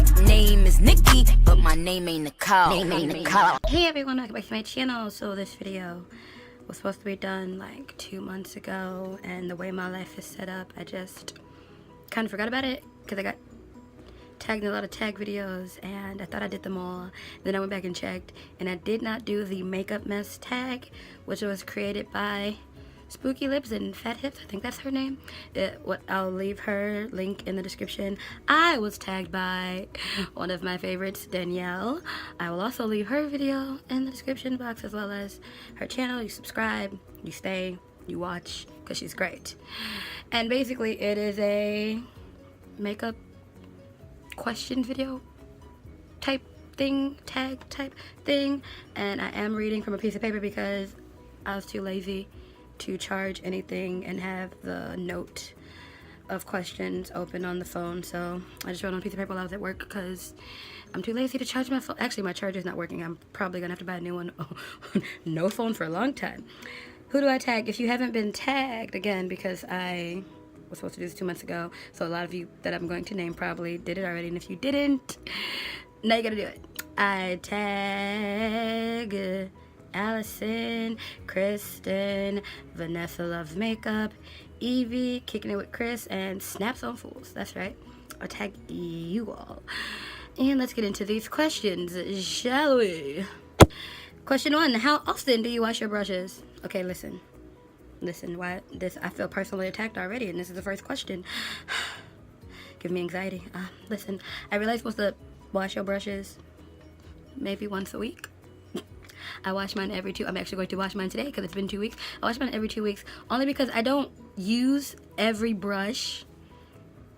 nickname is Nikki, but my name ain't Nicole. Hey everyone, welcome back to my channel. So this video was supposed to be done like 2 months ago, and the way my life is set up, I just kind of forgot about it because I got tagged in a lot of tag videos and I thought I did them all. Then I went back and checked and I did not do the makeup mess tag, which was created by SpookyLips FatHips, I think that's her name. I'll leave her link in the description. I was tagged by one of my favorites, Danielle. I will also leave her video in the description box, as well as her channel. You subscribe, you stay, you watch, because she's great. And basically it is a makeup question video type thing, tag type thing, and I am reading from a piece of paper because I was too lazy to charge anything and have the note of questions open on the phone, so I just wrote on a piece of paper while I was at work because I'm too lazy to charge my phone. Actually, my charger's not working. I'm probably gonna have to buy a new one. No phone for a long time. Who do I tag? If you haven't been tagged, again, because I was supposed to do this 2 months ago, so a lot of you that I'm going to name probably did it already, and if you didn't, now you gotta do it. I tag Allison, Kristen, Vanessa Loves Makeup, Evie, Kicking It With Chris, and Snaps on Fools. That's right. I'll tag you all. And let's get into these questions, shall we? Question 1. How often do you wash your brushes? Okay, listen. Why this? I feel personally attacked already, and this is the first question. Give me anxiety. Listen, I realize you're supposed to wash your brushes maybe once a week. I wash mine every 2. I'm actually going to wash mine today because it's been 2 weeks. I wash mine every 2 weeks only because I don't use every brush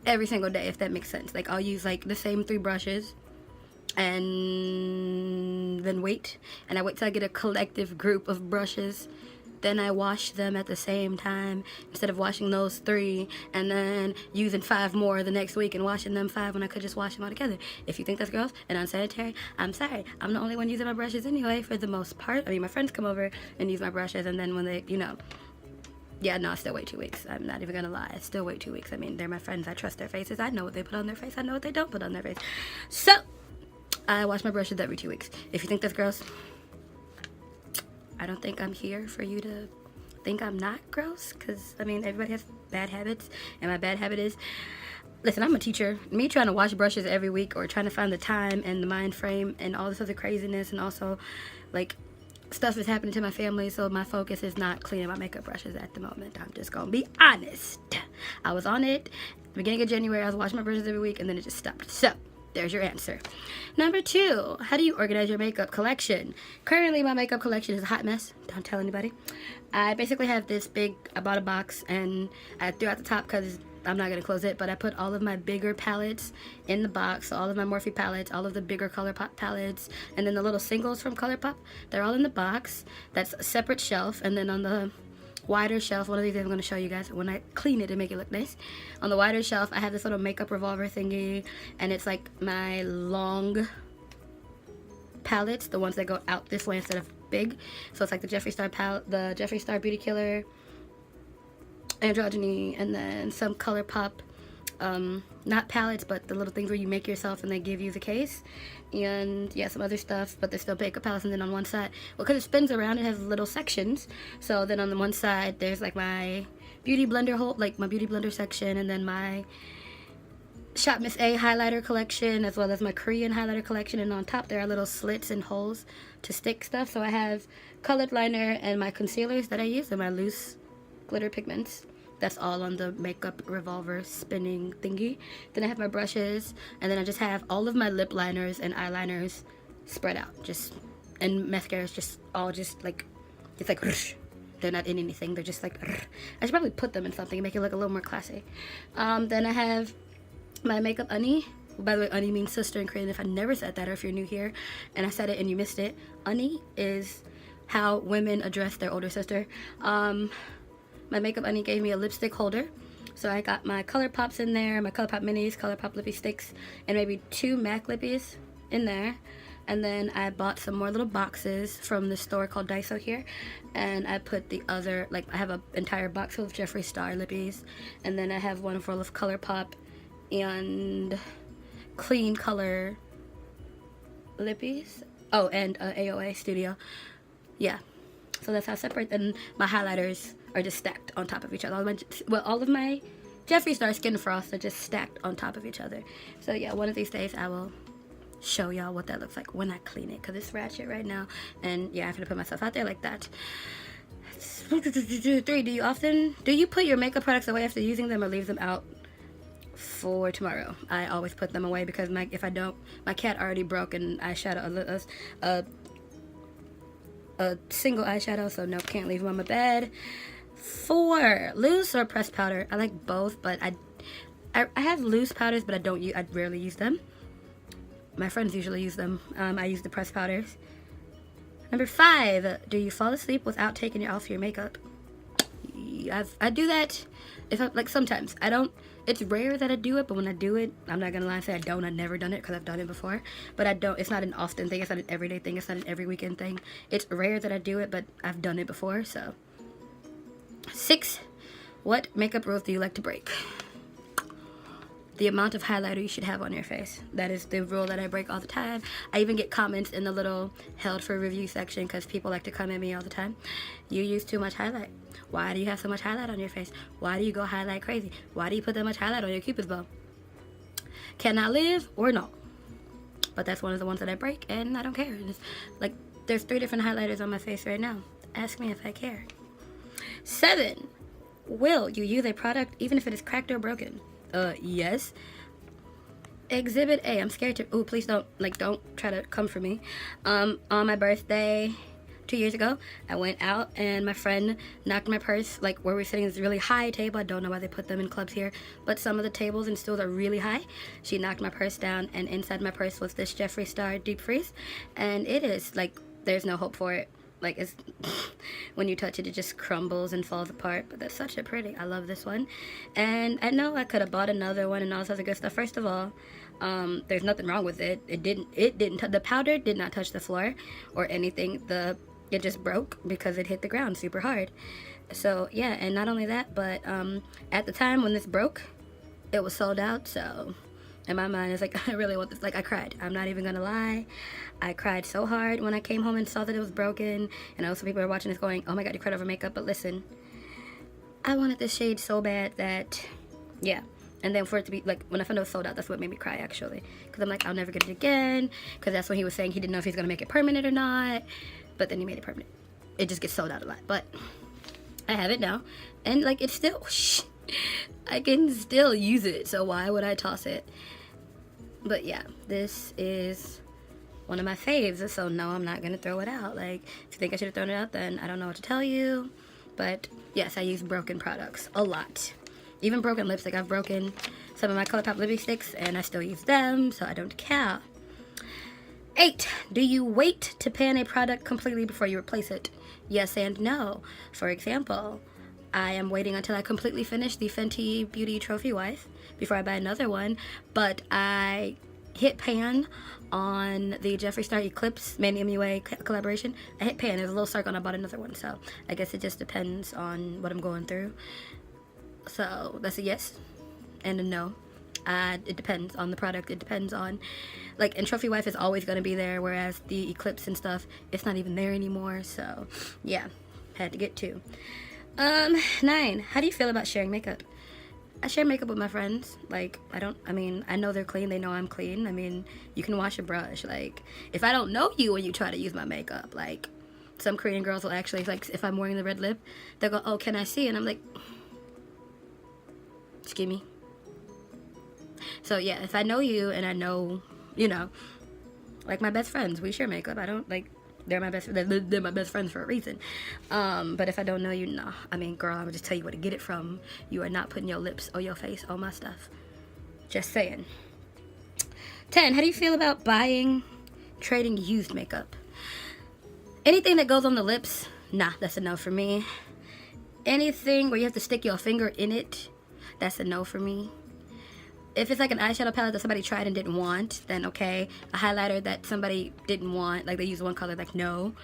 every single day, if that makes sense. Like, I'll use like the same 3 brushes and then wait, and I wait till I get a collective group of brushes. Then I wash them at the same time instead of washing those 3 and then using 5 more the next week and washing them 5 when I could just wash them all together. If you think that's gross and unsanitary, I'm sorry. I'm the only one using my brushes anyway for the most part. I mean, my friends come over and use my brushes, and then when they, yeah, no, I still wait 2 weeks. I'm not even gonna lie. I still wait 2 weeks. I mean, they're my friends. I trust their faces. I know what they put on their face. I know what they don't put on their face. So, I wash my brushes every 2 weeks. If you think that's gross, I don't think I'm here for you to think I'm not gross, because, I mean, everybody has bad habits, and my bad habit is, listen, I'm a teacher. Me trying to wash brushes every week or trying to find the time and the mind frame and all this other craziness, and also, like, stuff is happening to my family, so my focus is not cleaning my makeup brushes at the moment. I'm just gonna be honest. I was on it beginning of January. I was washing my brushes every week, and then it just stopped. So there's your answer. Number 2, how do you organize your makeup collection? Currently, my makeup collection is a hot mess. Don't tell anybody. I basically have this big, I bought a box, and I threw out the top because I'm not going to close it, but I put all of my bigger palettes in the box. So all of my Morphe palettes, all of the bigger ColourPop palettes, and then the little singles from ColourPop, they're all in the box. That's a separate shelf, and then on the wider shelf, one of these I'm going to show you guys when I clean it and make it look nice. On the wider shelf, I have this little makeup revolver thingy, and it's like my long palettes, the ones that go out this way instead of big. So it's like the Jeffree Star palette, the Jeffree Star Beauty Killer, Androgyny, and then some ColourPop, not palettes, but the little things where you make yourself and they give you the case, and yeah, some other stuff, but they're still makeup palettes. And then on one side, well, because it spins around, it has little sections, so then on the one side there's like my beauty blender my beauty blender section, and then my Shop Miss A highlighter collection, as well as my Korean highlighter collection, and on top there are little slits and holes to stick stuff. So I have colored liner and my concealers that I use, and my loose glitter pigments. That's all on the makeup revolver spinning thingy. Then I have my brushes, and then I just have all of my lip liners and eyeliners spread out, and mascaras just all like, it's like they're not in anything, they're just like I should probably put them in something and make it look a little more classy. Then I have my makeup Unnie. By the way, Unnie means sister in Korean, if I never said that, or if you're new here and I said it and you missed it. Unnie is how women address their older sister. My makeup Unnie gave me a lipstick holder, so I got my ColourPops in there, my ColourPop minis, ColourPop lippy sticks, and maybe 2 MAC lippies in there. And then I bought some more little boxes from the store called Daiso here, and I put the other, like, I have an entire box full of Jeffree Star lippies, and then I have one full of ColourPop and clean color lippies. Oh, and AOA Studio. Yeah. So that's how separate. And my highlighters are just stacked on top of each other. All of my Jeffree Star Skin Frosts are just stacked on top of each other. So yeah, one of these days I will show y'all what that looks like when I clean it, because it's ratchet right now. And yeah, I have to put myself out there like that. 3, do you put your makeup products away after using them or leave them out for tomorrow? I always put them away, because if I don't, my cat already broke an eyeshadow, a single eyeshadow, so no, can't leave them on my bed. 4, loose or pressed powder? I like both, but I have loose powders, but I rarely use them. My friends usually use them. I use the pressed powders. Number 5, do you fall asleep without taking off your makeup? I do that sometimes. I don't, it's rare that I do it, but when I do it, I'm not gonna lie and say I've never done it, because I've done it before. But it's not an often thing, it's not an everyday thing, it's not an every weekend thing. It's rare that I do it, but I've done it before, so. 6, what makeup rules do you like to break? The amount of highlighter you should have on your face. That is the rule that I break all the time. I even get comments in the little held for review section, because people like to come at me all the time. You use too much highlight. Why do you have so much highlight on your face? Why do you go highlight crazy? Why do you put that much highlight on your cupid's bow? Cannot live or no. But that's one of the ones that I break, and I don't care. And it's like, there's 3 different highlighters on my face right now. Ask me if I care. 7, will you use a product even if it is cracked or broken? Yes. Exhibit A, I'm scared to, please don't try to come for me. On my birthday 2 years ago, I went out and my friend knocked my purse, like where we're sitting is a really high table. I don't know why they put them in clubs here, but some of the tables and stools are really high. She knocked my purse down, and inside my purse was this Jeffree Star deep freeze, and it is like, there's no hope for it. Like, it's when you touch it, it just crumbles and falls apart. But that's such a pretty. I love this one. And I know I could have bought another one and all this other good stuff. First of all, there's nothing wrong with it. The powder did not touch the floor or anything. It just broke because it hit the ground super hard. So yeah, and not only that, but at the time when this broke, it was sold out. So in my mind, it's like, I really want this. Like, I cried. I'm not even gonna lie. I cried so hard when I came home and saw that it was broken. And also people are watching this going, oh my god, you cried over makeup. But listen, I wanted this shade so bad that, yeah. And then for it to be, like, when I found out it was sold out, that's what made me cry, actually. Because I'm like, I'll never get it again. Because that's when he was saying he didn't know if he's gonna make it permanent or not. But then he made it permanent. It just gets sold out a lot. But I have it now. And, like, it's still, I can still use it. So why would I toss it? But yeah, this is one of my faves, so no, I'm not gonna throw it out. Like, if you think I should have thrown it out, then I don't know what to tell you. But yes, I use broken products a lot. Even broken lipstick. I've broken some of my ColourPop lipsticks, and I still use them, so I don't care. 8, do you wait to pan a product completely before you replace it? Yes and no. For example, I am waiting until I completely finish the Fenty Beauty Trophy Wife before I buy another one, but I hit pan on the Jeffree Star Eclipse Manny MUA collaboration. I hit pan, there's a little circle, and I bought another one, so I guess it just depends on what I'm going through. So that's a yes and a no. It depends on the product. It depends on, like, and Trophy Wife is always going to be there, whereas the Eclipse and stuff, it's not even there anymore. So yeah, had to get 2. 9, how do you feel about sharing makeup? I share makeup with my friends. Like, I know they're clean, they know I'm clean. I mean, you can wash a brush. Like, if I don't know you and you try to use my makeup, like, some Korean girls will actually, like, if I'm wearing the red lip, they'll go, oh, can I see? And I'm like, excuse me. So yeah, if I know you and I know, you know, like my best friends, we share makeup. I don't, like, they're my best friends for a reason. But if I don't know you, nah. I mean, girl, I would just tell you where to get it from. You are not putting your lips or your face on my stuff. Just saying. 10, how do you feel about trading used makeup? Anything that goes on the lips, nah, that's a no for me. Anything where you have to stick your finger in it, that's a no for me. If it's like an eyeshadow palette that somebody tried and didn't want, then okay. A highlighter that somebody didn't want, like they used one color, like no.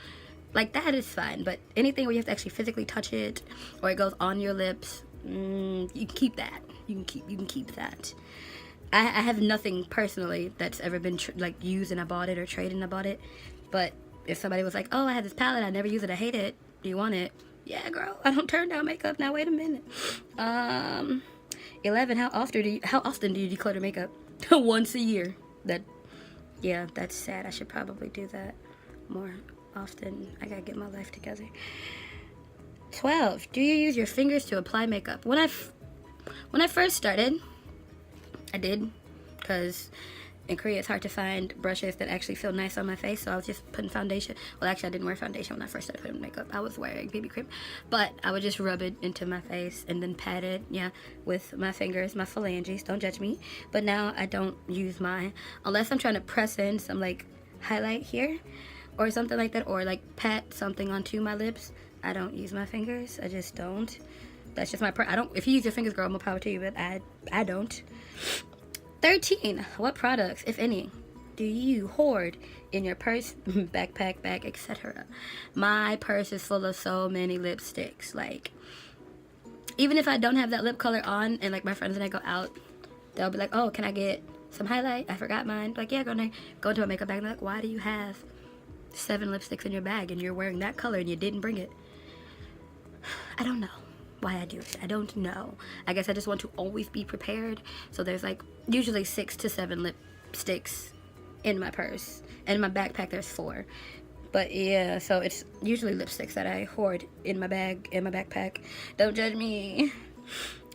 Like that is fine, but anything where you have to actually physically touch it or it goes on your lips, you can keep that. You can keep that. I have nothing personally that's ever been like used and I bought it or traded and I bought it. But if somebody was like, oh, I have this palette, I never use it, I hate it, do you want it? Yeah, girl, I don't turn down makeup. Now wait a minute. 11, how often do you declutter makeup? Once a year. Yeah, that's sad. I should probably do that more often. I gotta get my life together. 12, do you use your fingers to apply makeup? When I first started, I did, because in Korea it's hard to find brushes that actually feel nice on my face, so I was just putting foundation. Well, actually I didn't wear foundation when I first started putting makeup. I was wearing BB cream, but I would just rub it into my face and then pat it, yeah, with my fingers, my phalanges, don't judge me. But now I don't use mine, unless I'm trying to press in some like highlight here or something like that, or like pat something onto my lips. I don't use my fingers, I just don't. That's just my if you use your fingers, girl, more power to you, but I don't. 13, what products, if any, do you hoard in your purse, backpack, bag, etc.? My purse is full of so many lipsticks. Like, even if I don't have that lip color on and like my friends and I go out, they'll be like, oh, can I get some highlight? I forgot mine. Like, yeah, go into a makeup bag. And they're like, why do you have 7 lipsticks in your bag and you're wearing that color and you didn't bring it? I don't know why I do it. I don't know. I guess I just want to always be prepared. So there's like usually 6 to 7 lipsticks in my purse, and in my backpack there's 4. But yeah, so it's usually lipsticks that I hoard in my bag, in my backpack. Don't judge me.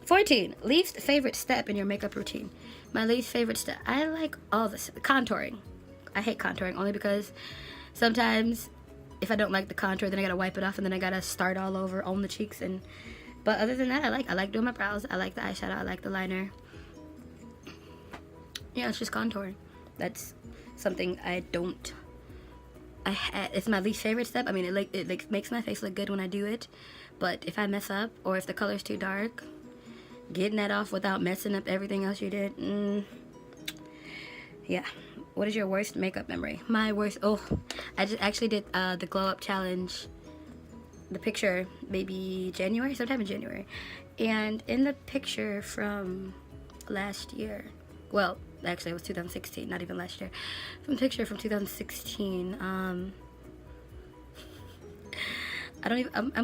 14, least favorite step in your makeup routine. My least favorite step, I like all this contouring. I hate contouring only because sometimes if I don't like the contour, then I gotta wipe it off and then I gotta start all over on the cheeks. But other than that, I like doing my brows. I like the eyeshadow. I like the liner. Yeah, it's just contouring. That's something I don't. It's my least favorite step. I mean, it makes my face look good when I do it. But if I mess up or if the color's too dark, getting that off without messing up everything else you did. Yeah. What is your worst makeup memory? My worst. Oh, I just actually did the glow up challenge. The picture maybe sometime in January, and in the picture from last year, well actually it was 2016, not even last year, from picture from 2016, I'm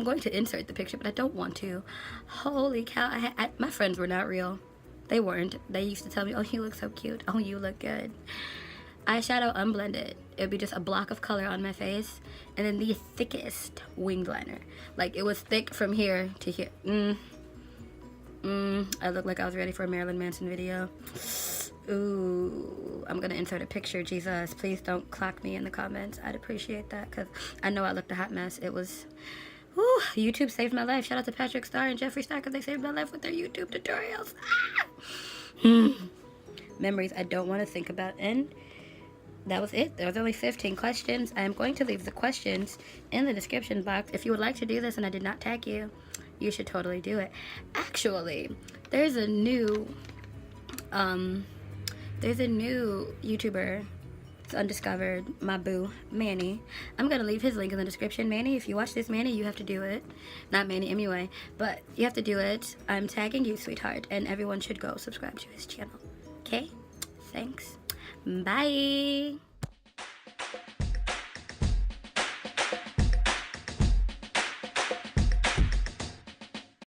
going to insert the picture, but I don't want to. Holy cow, my friends were not real. They weren't. They used to tell me, oh, you look so cute, oh, you look good. Eyeshadow unblended. It would be just a block of color on my face, and then the thickest winged liner. Like, it was thick from here to here. I look like I was ready for a Marilyn Manson video. Ooh, I'm gonna insert a picture. Jesus, please don't clock me in the comments. I'd appreciate that, because I know I looked a hot mess. It was, whew, YouTube saved my life. Shout out to Patrick Starr and Jeffree Star, because they saved my life with their YouTube tutorials. Memories I don't want to think about. And that was it. There was only 15 questions. I am going to leave the questions in the description box. If you would like to do this and I did not tag you, you should totally do it. Actually, there's a new YouTuber. It's undiscovered. My boo, Manny. I'm gonna leave his link in the description. Manny, if you watch this, Manny, you have to do it. Not Manny, MUA, but you have to do it. I'm tagging you, sweetheart, and everyone should go subscribe to his channel. Okay? Thanks. Bye.